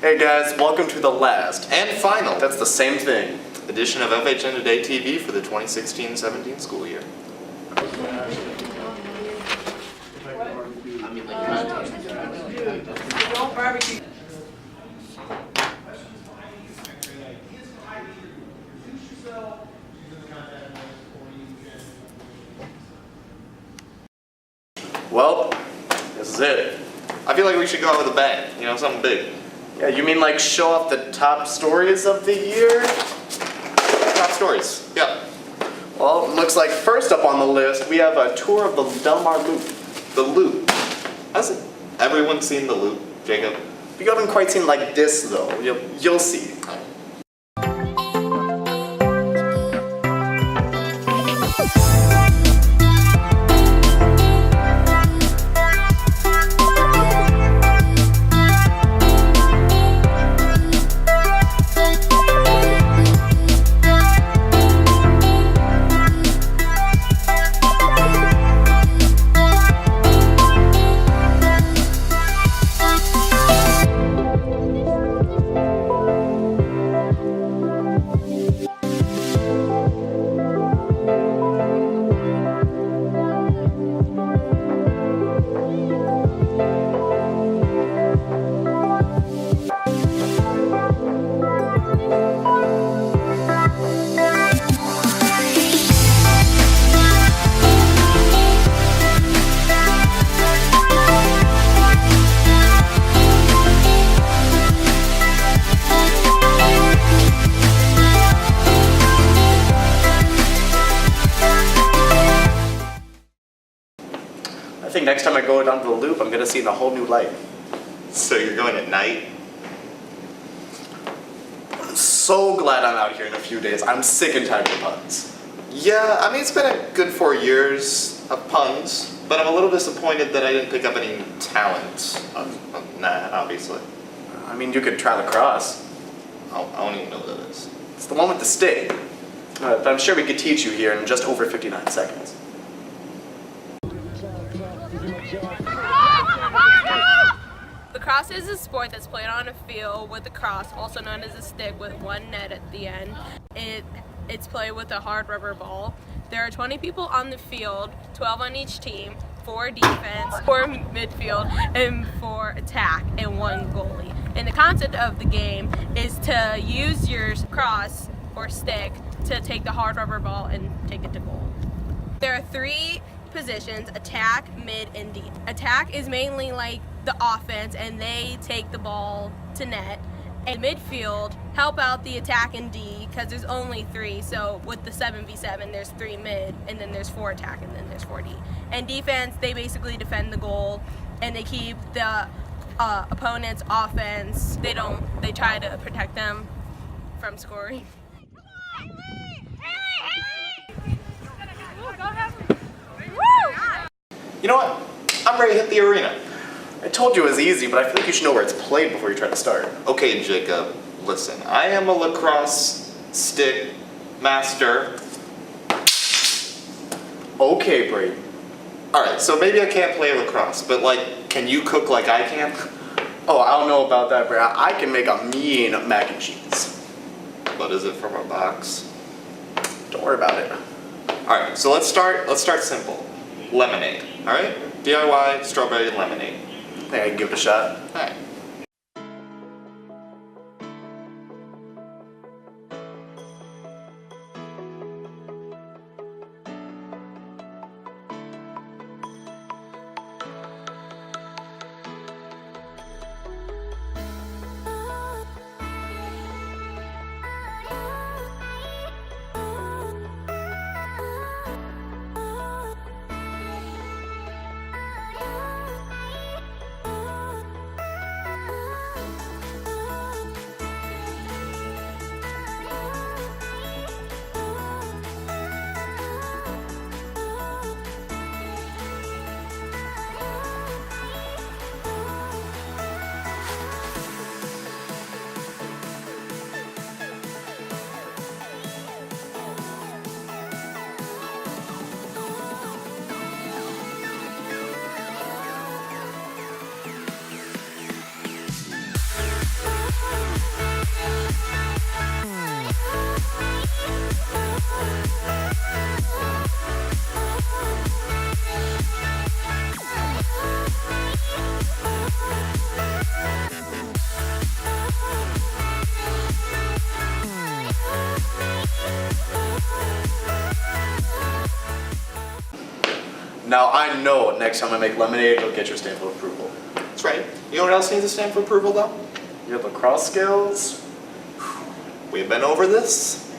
Hey guys, welcome to the last and final that's the same thing edition of FHNtoday TV for the 2016-17 school year. Well, this is it. I feel like we should go out with a bang, you know, something big. Yeah, you mean like show off the top stories of the year? Top stories, yeah. Well, looks like first up on the list, we have a tour of the Del Mar Loop. The Loop. Hasn't everyone seen The Loop, Jacob? You haven't quite seen like this though. You'll see. I think next time I go down to the Loop, I'm gonna see it in a whole new light. So you're going at night? I'm so glad I'm out here in a few days. I'm sick and tired of puns. Yeah, I mean, it's been a good 4 years of puns, but I'm a little disappointed that I didn't pick up any talent on that, obviously. I mean, you could try lacrosse. I don't even know what that is. It's the one with the stick. But I'm sure we could teach you here in just over 59 seconds. Lacrosse is a sport that's played on a field with a cross, also known as a stick, with one net at the end. It's played with a hard rubber ball. There are 20 people on the field, 12 on each team, 4 defense, 4 midfield, and 4 attack, and 1 goalie. And the concept of the game is to use your cross or stick to take the hard rubber ball and take it to goal. There are 3 positions: attack, mid, and D. Attack is mainly like the offense, and they take the ball to net. And midfield help out the attack and D, because there's only 3. So with the 7v7, there's 3 mid, and then there's 4 attack, and then there's 4 D. And defense, they basically defend the goal, and they keep the opponent's offense. They try to protect them from scoring. You know what? I'm ready to hit the arena. I told you it was easy, but I feel like you should know where it's played before you try to start. Okay, Jacob, listen. I am a lacrosse stick master. Okay, Brayton. Alright, so maybe I can't play lacrosse, but like, can you cook like I can? Oh, I don't know about that, Brayton. I can make a mean mac and cheese. But is it from a box? Don't worry about it. Alright, so let's start simple. Lemonade, alright? DIY strawberry lemonade. I think I can give it a shot. Alright. Now I know next time I make lemonade, you'll get your stamp of approval. That's right. You know what else needs a stamp for approval though? Your lacrosse skills? We've been over this.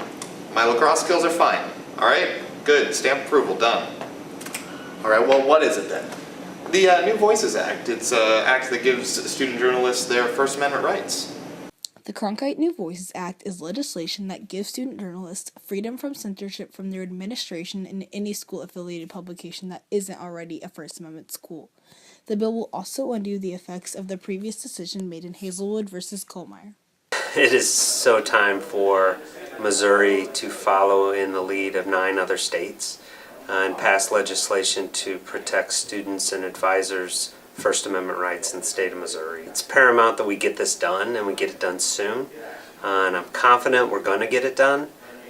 My lacrosse skills are fine. All right, good. Stamp approval, done. All right, well, what is it then? The New Voices Act. It's an act that gives student journalists their First Amendment rights. The Cronkite New Voices Act is legislation that gives student journalists freedom from censorship from their administration in any school-affiliated publication that isn't already a First Amendment school. The bill will also undo the effects of the previous decision made in Hazelwood versus Colmeyer. It is so time for Missouri to follow in the lead of 9 other states and pass legislation to protect students and advisors' First Amendment rights in the state of Missouri. It's paramount that we get this done and we get it done soon. And I'm confident we're going to get it done.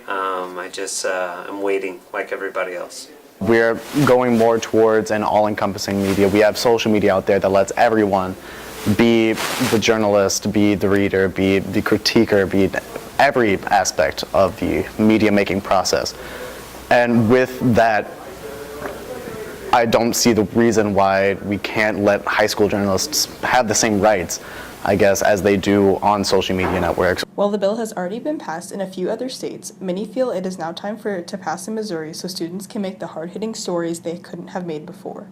I'm waiting like everybody else. We're going more towards an all-encompassing media. We have social media out there that lets everyone be the journalist, be the reader, be the critiquer, be every aspect of the media making process. And with that, I don't see the reason why we can't let high school journalists have the same rights, I guess, as they do on social media networks. While the bill has already been passed in a few other states, many feel it is now time for it to pass in Missouri so students can make the hard-hitting stories they couldn't have made before.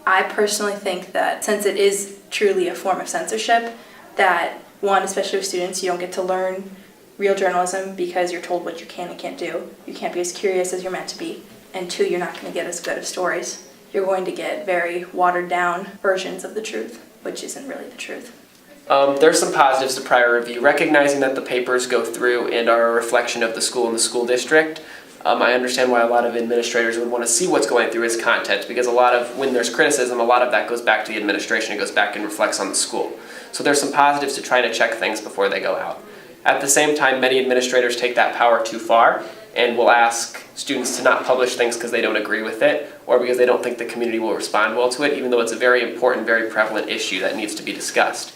I personally think that since it is truly a form of censorship, that one, especially with students, you don't get to learn real journalism because you're told what you can and can't do. You can't be as curious as you're meant to be. And 2, you're not going to get as good of stories. You're going to get very watered down versions of the truth, which isn't really the truth. There's some positives to prior review. Recognizing that the papers go through and are a reflection of the school and the school district, I understand why a lot of administrators would want to see what's going through as content, because when there's criticism, a lot of that goes back to the administration. It goes back and reflects on the school. So there's some positives to trying to check things before they go out. At the same time, many administrators take that power too far and will ask students to not publish things because they don't agree with it or because they don't think the community will respond well to it, even though it's a very important, very prevalent issue that needs to be discussed.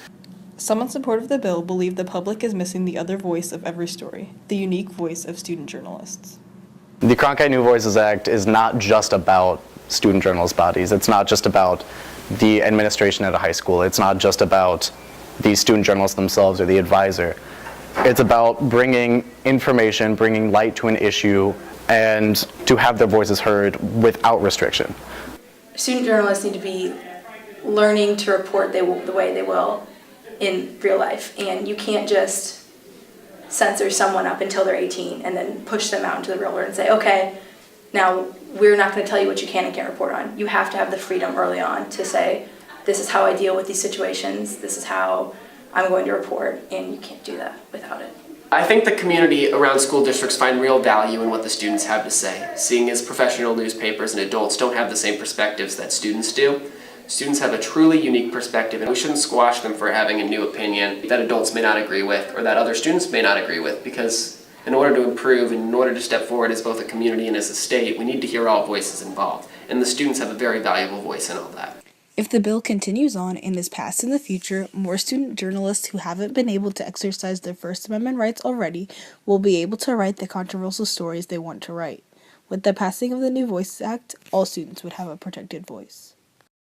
Some in support of the bill believe the public is missing the other voice of every story, the unique voice of student journalists. The Cronkite New Voices Act is not just about student journalist bodies. It's not just about the administration at a high school. It's not just about the student journalists themselves or the advisor. It's about bringing information, bringing light to an issue, and to have their voices heard without restriction. Student journalists need to be learning to report the way they will in real life, and you can't just censor someone up until they're 18 and then push them out into the real world and say, okay, now we're not going to tell you what you can and can't report on. You have to have the freedom early on to say, this is how I deal with these situations, this is how I'm going to report, and you can't do that without it. I think the community around school districts find real value in what the students have to say, seeing as professional newspapers and adults don't have the same perspectives that students do. Students have a truly unique perspective, and we shouldn't squash them for having a new opinion that adults may not agree with or that other students may not agree with, because in order to improve and in order to step forward as both a community and as a state, we need to hear all voices involved, and the students have a very valuable voice in all that. If the bill continues on and is passed in the future, more student journalists who haven't been able to exercise their First Amendment rights already will be able to write the controversial stories they want to write. With the passing of the New Voices Act, all students would have a protected voice.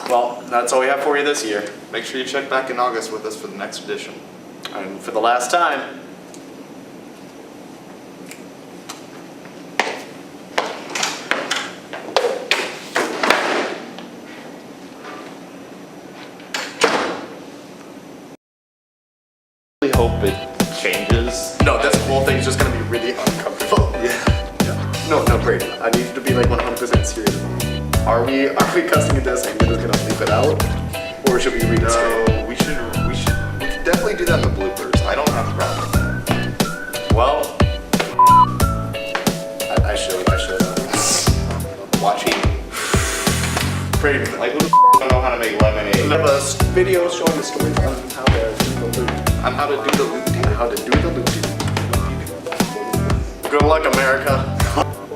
Well, that's all we have for you this year. Make sure you check back in August with us for the next edition. And for the last time, I hope it changes. no, this whole thing's just gonna be really uncomfortable. Yeah. No, Brayton, I need you to be like 100% serious. Are we cutting this and we're just gonna leave it out? Or should we read it straight? No, we could definitely do that in the bloopers. I don't have a problem with that. Well, I should. Watching. Brayton, Like, who the don't know how to make lemonade? we have a video showing the stories on how to do the loop. On how to do the loop. How to do the loop. Good luck, America. on.